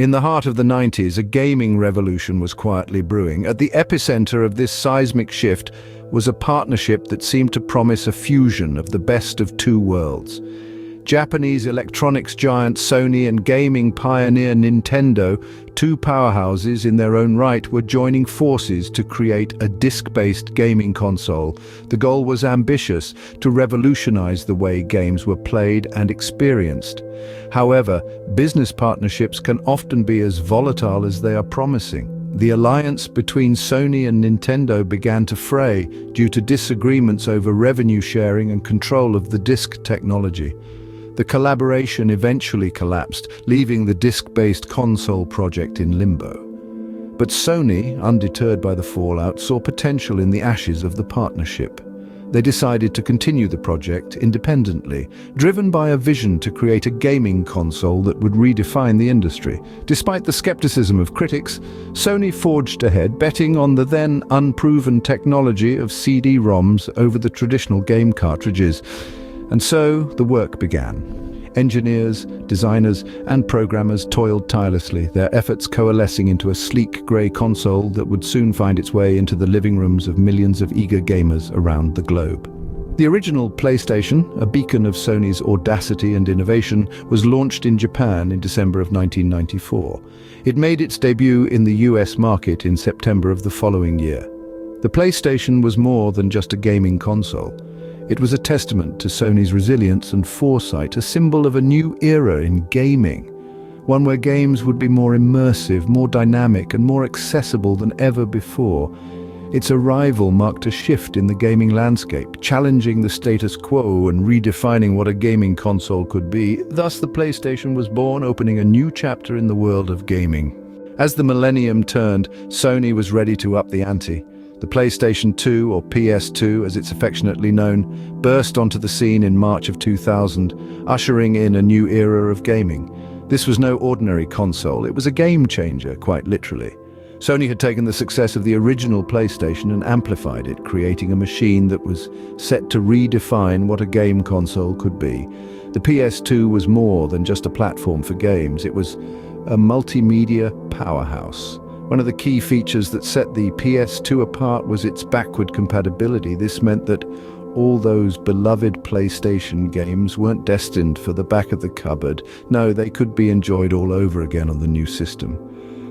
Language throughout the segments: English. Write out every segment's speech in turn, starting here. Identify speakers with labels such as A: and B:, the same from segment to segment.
A: In the heart of the 90s, a gaming revolution was quietly brewing. At the epicenter of this seismic shift was a partnership that seemed to promise a fusion of the best of two worlds. Japanese electronics giant Sony and gaming pioneer Nintendo, two powerhouses in their own right, were joining forces to create a disc-based gaming console. The goal was ambitious: to revolutionize the way games were played and experienced. However, business partnerships can often be as volatile as they are promising. The alliance between Sony and Nintendo began to fray due to disagreements over revenue sharing and control of the disc technology. The collaboration eventually collapsed, leaving the disc-based console project in limbo. But Sony, undeterred by the fallout, saw potential in the ashes of the partnership. They decided to continue the project independently, driven by a vision to create a gaming console that would redefine the industry. Despite the skepticism of critics, Sony forged ahead, betting on the then unproven technology of CD-ROMs over the traditional game cartridges. And so the work began. Engineers, designers, and programmers toiled tirelessly, their efforts coalescing into a sleek grey console that would soon find its way into the living rooms of millions of eager gamers around the globe. The original PlayStation, a beacon of Sony's audacity and innovation, was launched in Japan in December of 1994. It made its debut in the US market in September of the following year. The PlayStation was more than just a gaming console. It was a testament to Sony's resilience and foresight, a symbol of a new era in gaming, one where games would be more immersive, more dynamic, and more accessible than ever before. Its arrival marked a shift in the gaming landscape, challenging the status quo and redefining what a gaming console could be. Thus, the PlayStation was born, opening a new chapter in the world of gaming. As the millennium turned, Sony was ready to up the ante. The PlayStation 2, or PS2 as it's affectionately known, burst onto the scene in March of 2000, ushering in a new era of gaming. This was no ordinary console, it was a game changer, quite literally. Sony had taken the success of the original PlayStation and amplified it, creating a machine that was set to redefine what a game console could be. The PS2 was more than just a platform for games, it was a multimedia powerhouse. One of the key features that set the PS2 apart was its backward compatibility. This meant that all those beloved PlayStation games weren't destined for the back of the cupboard. No, they could be enjoyed all over again on the new system.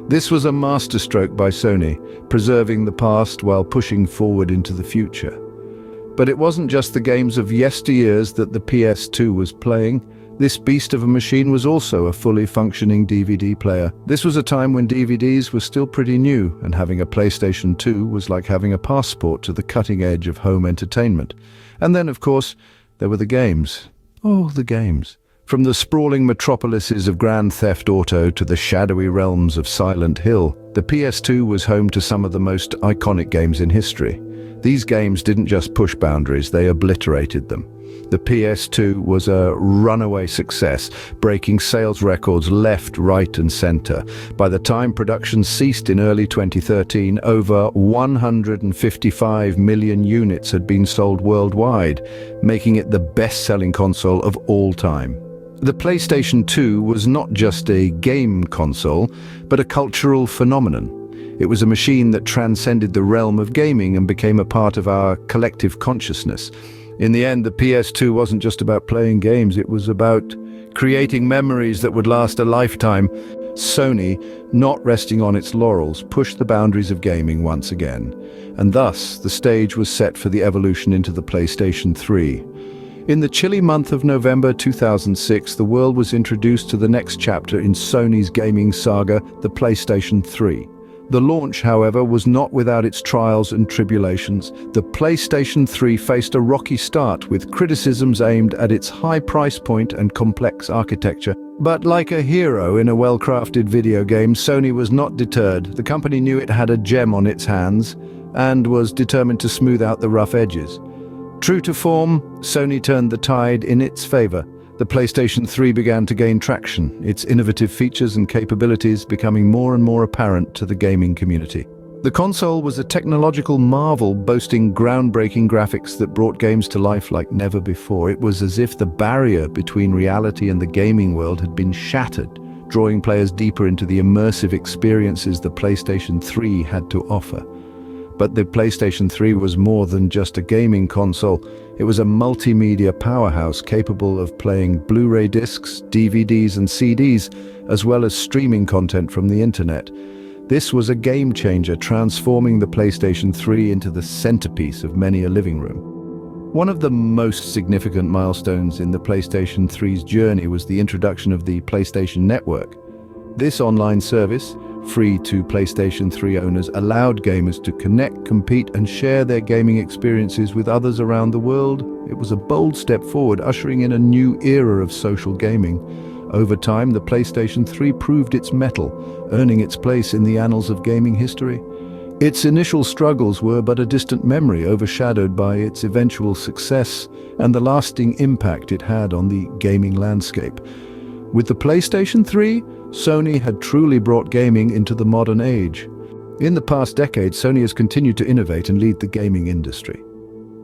A: This was a masterstroke by Sony, preserving the past while pushing forward into the future. But it wasn't just the games of yesteryears that the PS2 was playing. This beast of a machine was also a fully functioning DVD player. This was a time when DVDs were still pretty new, and having a PlayStation 2 was like having a passport to the cutting edge of home entertainment. And then, of course, there were the games. Oh, the games. From the sprawling metropolises of Grand Theft Auto to the shadowy realms of Silent Hill, the PS2 was home to some of the most iconic games in history. These games didn't just push boundaries, they obliterated them. The PS2 was a runaway success, breaking sales records left, right, and center. By the time production ceased in early 2013, over 155 million units had been sold worldwide, making it the best-selling console of all time. The PlayStation 2 was not just a game console, but a cultural phenomenon. It was a machine that transcended the realm of gaming and became a part of our collective consciousness. In the end, the PS2 wasn't just about playing games, it was about creating memories that would last a lifetime. Sony, not resting on its laurels, pushed the boundaries of gaming once again. And thus, the stage was set for the evolution into the PlayStation 3. In the chilly month of November 2006, the world was introduced to the next chapter in Sony's gaming saga, the PlayStation 3. The launch, however, was not without its trials and tribulations. The PlayStation 3 faced a rocky start, with criticisms aimed at its high price point and complex architecture. But like a hero in a well-crafted video game, Sony was not deterred. The company knew it had a gem on its hands and was determined to smooth out the rough edges. True to form, Sony turned the tide in its favor. The PlayStation 3 began to gain traction, its innovative features and capabilities becoming more and more apparent to the gaming community. The console was a technological marvel, boasting groundbreaking graphics that brought games to life like never before. It was as if the barrier between reality and the gaming world had been shattered, drawing players deeper into the immersive experiences the PlayStation 3 had to offer. But the PlayStation 3 was more than just a gaming console. It was a multimedia powerhouse capable of playing Blu-ray discs, DVDs and CDs, as well as streaming content from the internet. This was a game changer, transforming the PlayStation 3 into the centerpiece of many a living room. One of the most significant milestones in the PlayStation 3's journey was the introduction of the PlayStation Network. This online service, free to PlayStation 3 owners, allowed gamers to connect, compete, and share their gaming experiences with others around the world. It was a bold step forward, ushering in a new era of social gaming. Over time, the PlayStation 3 proved its mettle, earning its place in the annals of gaming history. Its initial struggles were but a distant memory, overshadowed by its eventual success and the lasting impact it had on the gaming landscape. With the PlayStation 3, Sony had truly brought gaming into the modern age. In the past decade, Sony has continued to innovate and lead the gaming industry.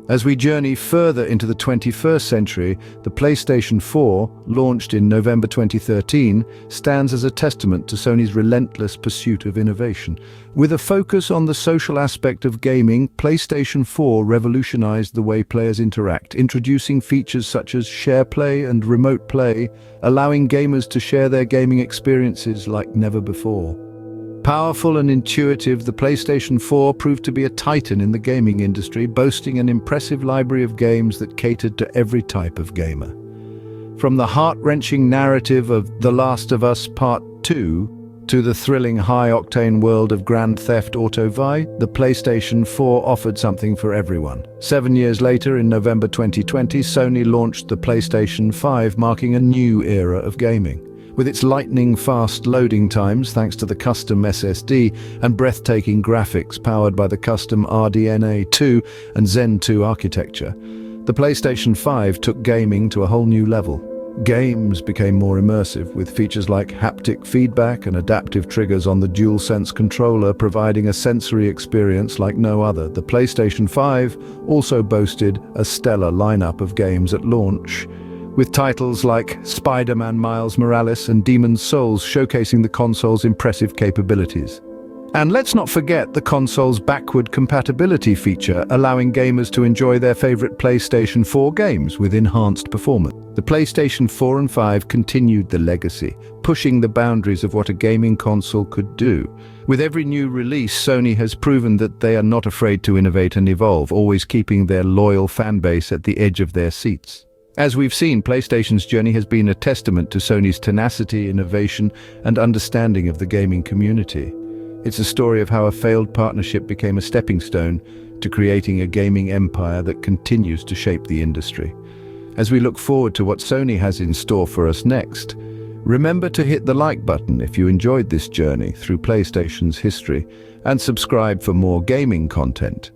A: As we journey further into the 21st century, the PlayStation 4, launched in November 2013, stands as a testament to Sony's relentless pursuit of innovation. With a focus on the social aspect of gaming, PlayStation 4 revolutionized the way players interact, introducing features such as share play and remote play, allowing gamers to share their gaming experiences like never before. Powerful and intuitive, the PlayStation 4 proved to be a titan in the gaming industry, boasting an impressive library of games that catered to every type of gamer. From the heart-wrenching narrative of The Last of Us Part 2 to the thrilling high-octane world of Grand Theft Auto V, the PlayStation 4 offered something for everyone. 7 years later, in November 2020, Sony launched the PlayStation 5, marking a new era of gaming. With its lightning-fast loading times thanks to the custom SSD and breathtaking graphics powered by the custom RDNA 2 and Zen 2 architecture, the PlayStation 5 took gaming to a whole new level. Games became more immersive, with features like haptic feedback and adaptive triggers on the DualSense controller, providing a sensory experience like no other. The PlayStation 5 also boasted a stellar lineup of games at launch, with titles like Spider-Man Miles Morales and Demon's Souls showcasing the console's impressive capabilities. And let's not forget the console's backward compatibility feature, allowing gamers to enjoy their favorite PlayStation 4 games with enhanced performance. The PlayStation 4 and 5 continued the legacy, pushing the boundaries of what a gaming console could do. With every new release, Sony has proven that they are not afraid to innovate and evolve, always keeping their loyal fan base at the edge of their seats. As we've seen, PlayStation's journey has been a testament to Sony's tenacity, innovation, and understanding of the gaming community. It's a story of how a failed partnership became a stepping stone to creating a gaming empire that continues to shape the industry. As we look forward to what Sony has in store for us next, remember to hit the like button if you enjoyed this journey through PlayStation's history, and subscribe for more gaming content.